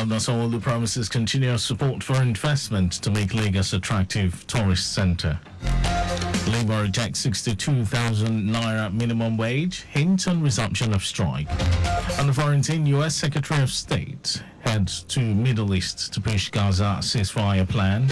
Governor Sanwo-Olu promises continuous support for investment to make Lagos attractive tourist centre. Labour rejects 62,000 naira minimum wage, hints on resumption of strike. On the foreign team, US Secretary of State heads to Middle East to push Gaza ceasefire plan.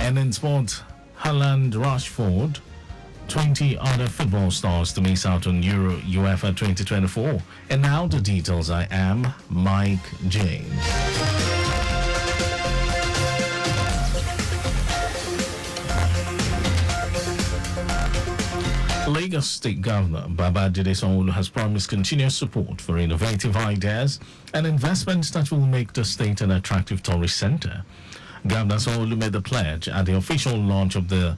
And in sport, Haaland, Rashford, 20 other football stars to miss out on Euro UEFA 2024. And now the details. I am Mike James. Lagos State Governor Babajide Sanwo-Olu has promised continuous support for innovative ideas and investments that will make the state an attractive tourist center. Governor Sanwo-Olu made the pledge at the official launch of the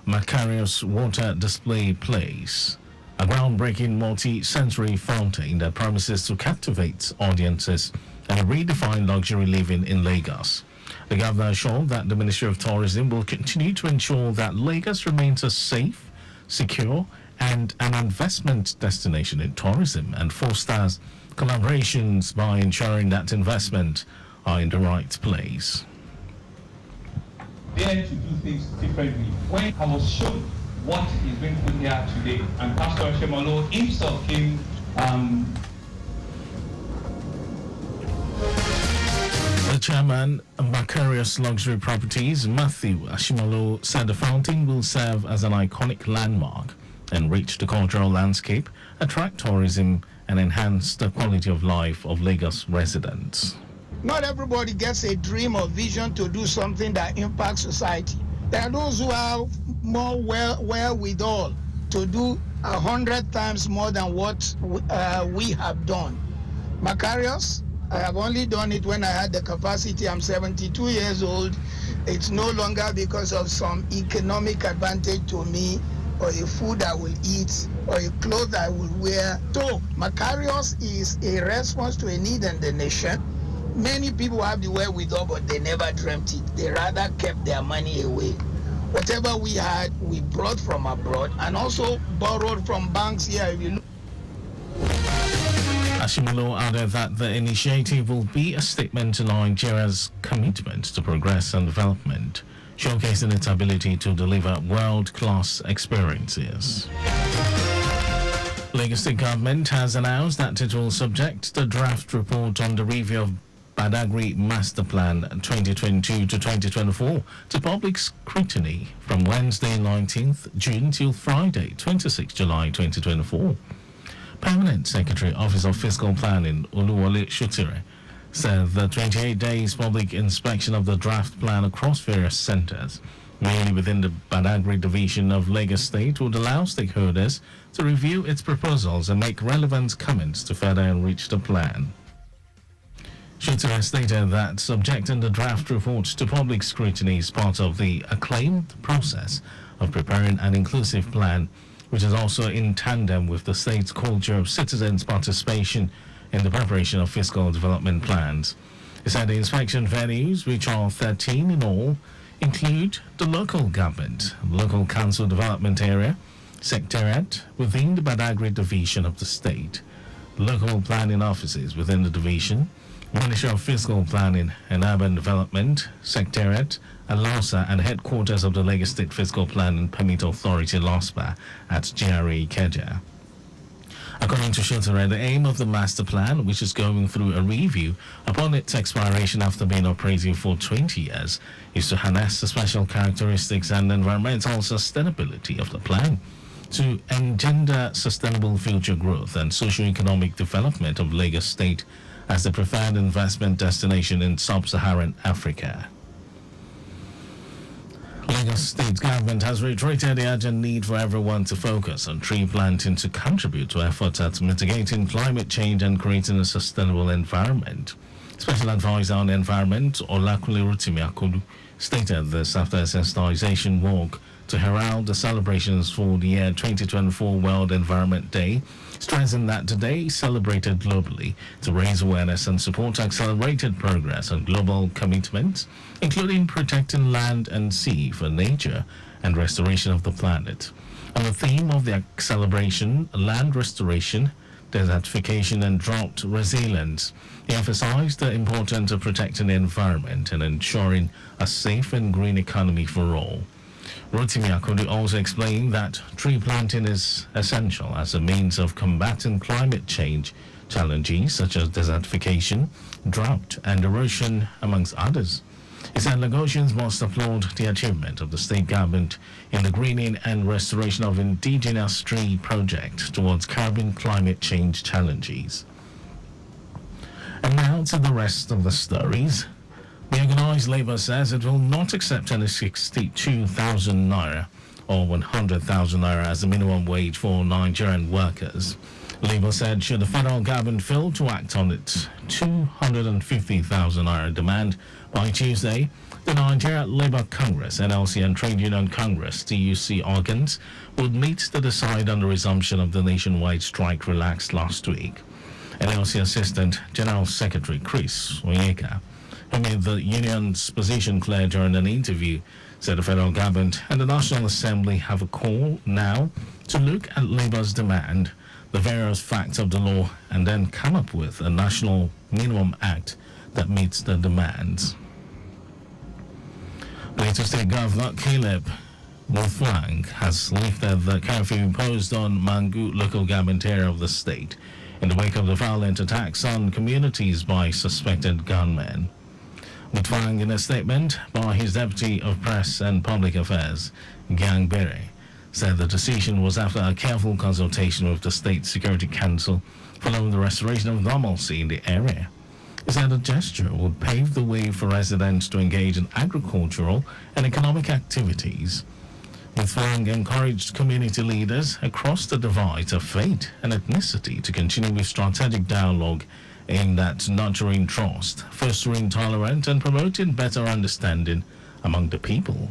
Macarius Water Display Place, a groundbreaking multi-sensory fountain that promises to captivate audiences and redefine luxury living in Lagos. The governor assured that the Ministry of Tourism will continue to ensure that Lagos remains a safe, secure, and an investment destination in tourism and fosters collaborations by ensuring that investment are in the right place. There to do things differently. When I was shown what is being put here today, and Pastor Shemalo himself came. The chairman of Macarius Luxury Properties, Matthew Ashimalo, said the fountain will serve as an iconic landmark, enrich the cultural landscape, attract tourism, and enhance the quality of life of Lagos residents. Not everybody gets a dream or vision to do something that impacts society. There are those who have more wherewithal to do 100 times more than what we have done. Macarius, I have only done it when I had the capacity. I'm 72 years old. It's no longer because of some economic advantage to me, or a food I will eat, or a clothes I will wear. So Macarius is a response to a need in the nation. Many people have the wherewithal, but they never dreamt it. They rather kept their money away. Whatever we had, we brought from abroad and also borrowed from banks here. If you look. Ashimalo added that the initiative will be a statement to Nigeria's commitment to progress and development, showcasing its ability to deliver world-class experiences. Lagos State Government has announced that it will subject the draft report on the review of Badagry Master Plan 2022 to 2024 to public scrutiny from Wednesday 19th June till Friday 26 July 2024. Permanent Secretary, Office of Fiscal Planning, Oluwole Shutire, said the 28 days public inspection of the draft plan across various centres, mainly within the Badagry division of Lagos State, would allow stakeholders to review its proposals and make relevant comments to further enrich the plan. Shutire stated that subjecting the draft report to public scrutiny is part of the acclaimed process of preparing an inclusive plan, which is also in tandem with the state's culture of citizens' participation in the preparation of fiscal development plans. He said the inspection venues, which are 13 in all, include the local government, local council development area, secretariat within the Badagry division of the state, local planning offices within the division, Ministry of Fiscal Planning and Urban Development, Secretariat, LASA, and headquarters of the Lagos State Fiscal Planning Permit Authority, LASPA, at GRA Ikeja. According to Shutire, the aim of the master plan, which is going through a review upon its expiration after being operative for 20 years, is to harness the special characteristics and environmental sustainability of the plan to engender sustainable future growth and socio-economic development of Lagos State as the preferred investment destination in sub-Saharan Africa. Lagos State Government has reiterated the urgent need for everyone to focus on tree planting to contribute to efforts at mitigating climate change and creating a sustainable environment. Special Advisor on Environment, Olakule Rotimi Akolu, stated this after a sensitization walk to herald the celebrations for the year 2024 World Environment Day, stressing that today is celebrated globally to raise awareness and support accelerated progress on global commitments, including protecting land and sea for nature and restoration of the planet. On the theme of the celebration, land restoration, desertification and drought resilience. He emphasized the importance of protecting the environment and ensuring a safe and green economy for all. Rotimi Akodu also explained that tree planting is essential as a means of combating climate change challenges such as desertification, drought, and erosion, amongst others. He said Lagosians must applaud the achievement of the state government in the greening and restoration of indigenous tree project towards curbing climate change challenges. And now to the rest of the stories. The organised Labour says it will not accept any 62,000 naira or 100,000 naira as the minimum wage for Nigerian workers. Labour said should the federal government fail to act on its 250,000 naira demand by Tuesday, the Nigeria Labour Congress, NLC, and Trade Union Congress, TUC organs would meet to decide on the resumption of the nationwide strike relaxed last week. NLC Assistant General Secretary Chris Onyeka, who made the union's position clear during an interview, said the federal government and the National Assembly have a call now to look at Labour's demand, the various facts of the law, and then come up with a national minimum act that meets the demands. Plateau State Governor Caleb Mutfwang has lifted the curfew imposed on Mangu local government area of the state in the wake of the violent attacks on communities by suspected gunmen. Mutfwang, in a statement by his Deputy of Press and Public Affairs, Gang Bere, said the decision was after a careful consultation with the State Security Council following the restoration of normalcy in the area. He said the gesture would pave the way for residents to engage in agricultural and economic activities. Mutfwang encouraged community leaders across the divides of faith and ethnicity to continue with strategic dialogue aimed at nurturing trust, fostering tolerance, and promoting better understanding among the people.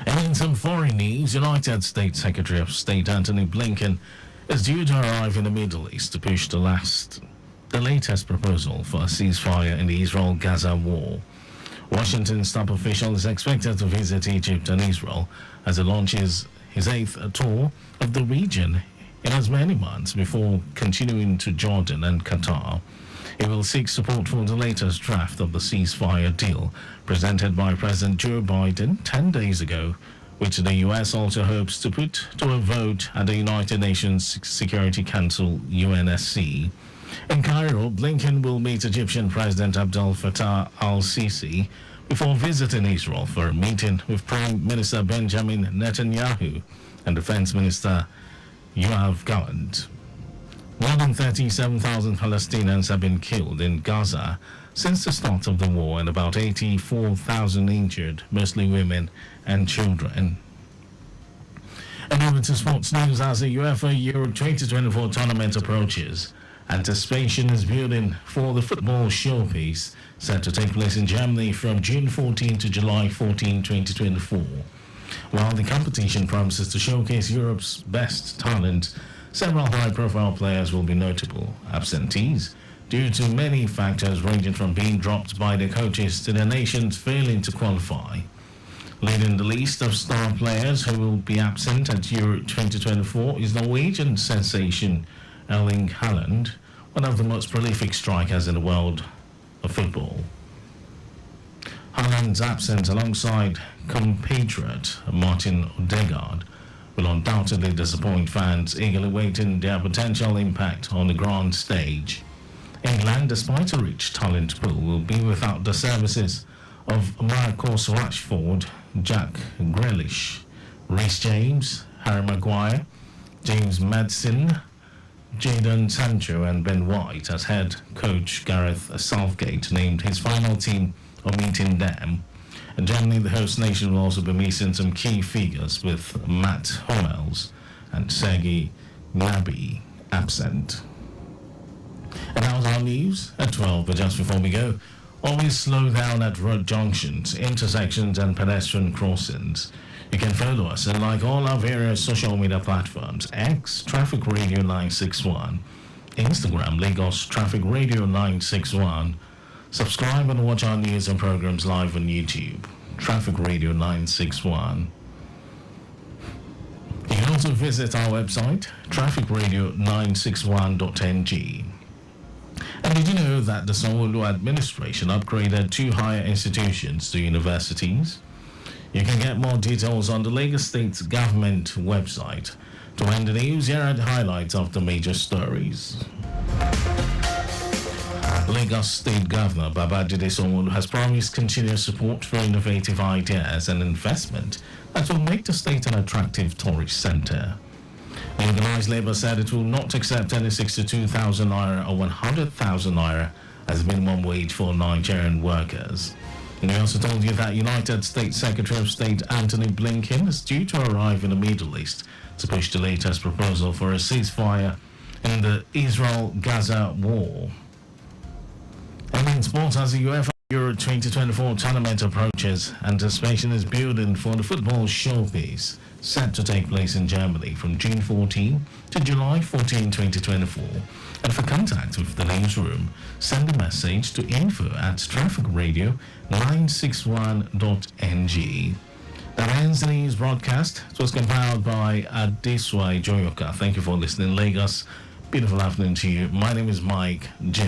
And in some foreign news, United States Secretary of State Antony Blinken is due to arrive in the Middle East to push the latest proposal for a ceasefire in the Israel-Gaza war. Washington's top official is expected to visit Egypt and Israel as he launches his 8th tour of the region in as many months before continuing to Jordan and Qatar. He will seek support for the latest draft of the ceasefire deal presented by President Joe Biden 10 days ago, which the U.S. also hopes to put to a vote at the United Nations Security Council, UNSC. In Cairo, Blinken will meet Egyptian President Abdel Fattah al-Sisi before visiting Israel for a meeting with Prime Minister Benjamin Netanyahu and Defense Minister Yoav Gallant. More than 37,000 Palestinians have been killed in Gaza since the start of the war and about 84,000 injured, mostly women and children. And over to sports news as the UEFA Euro 2024 tournament approaches. Anticipation is building for the football showpiece set to take place in Germany from June 14 to July 14, 2024. While the competition promises to showcase Europe's best talent, several high-profile players will be notable absentees due to many factors ranging from being dropped by their coaches to their nations failing to qualify. Leading the list of star players who will be absent at Euro 2024 is Norwegian sensation Erling Haaland, one of the most prolific strikers in the world of football. Haaland's absence alongside compatriot Martin Odegaard will undoubtedly disappoint fans eagerly waiting their potential impact on the grand stage. England, despite a rich talent pool, will be without the services of Marcus Rashford, Jack Grealish, Reece James, Harry Maguire, James Maddison, Jadon Sancho and Ben White, as head coach Gareth Southgate named his final team omitting them. And Germany, the host nation, will also be missing some key figures with Matt Hummels and Sergei Gnabry absent. And that was our news at 12, but just before we go, always slow down at road junctions, intersections and pedestrian crossings. You can follow us and like all our various social media platforms: X, Traffic Radio 961, Instagram, Lagos Traffic Radio 961. Subscribe and watch our news and programs live on YouTube, Traffic Radio 961. You can also visit our website, trafficradio961.ng. And did you know that the Sanwo-Olu administration upgraded 2 higher institutions to universities? You can get more details on the Lagos State government website. To end the news, here are the highlights of the major stories. Lagos State Governor Babajide Sanwo-Olu has promised continuous support for innovative ideas and investment that will make the state an attractive tourist centre. The organised labour said it will not accept any 62,000 naira or 100,000 naira as minimum wage for Nigerian workers. And we also told you that United States Secretary of State Anthony Blinken is due to arrive in the Middle East to push the latest proposal for a ceasefire in the Israel-Gaza war. And in sports, as the UEFA Euro 2024 tournament approaches, anticipation is building for the football showpiece set to take place in Germany from June 14 to July 14, 2024. And for contact with the newsroom, send a message to info@trafficradio961.ng. That ends the news broadcast. It was compiled by Adeswai Joyoka. Thank you for listening, Lagos. Beautiful afternoon to you. My name is Mike J.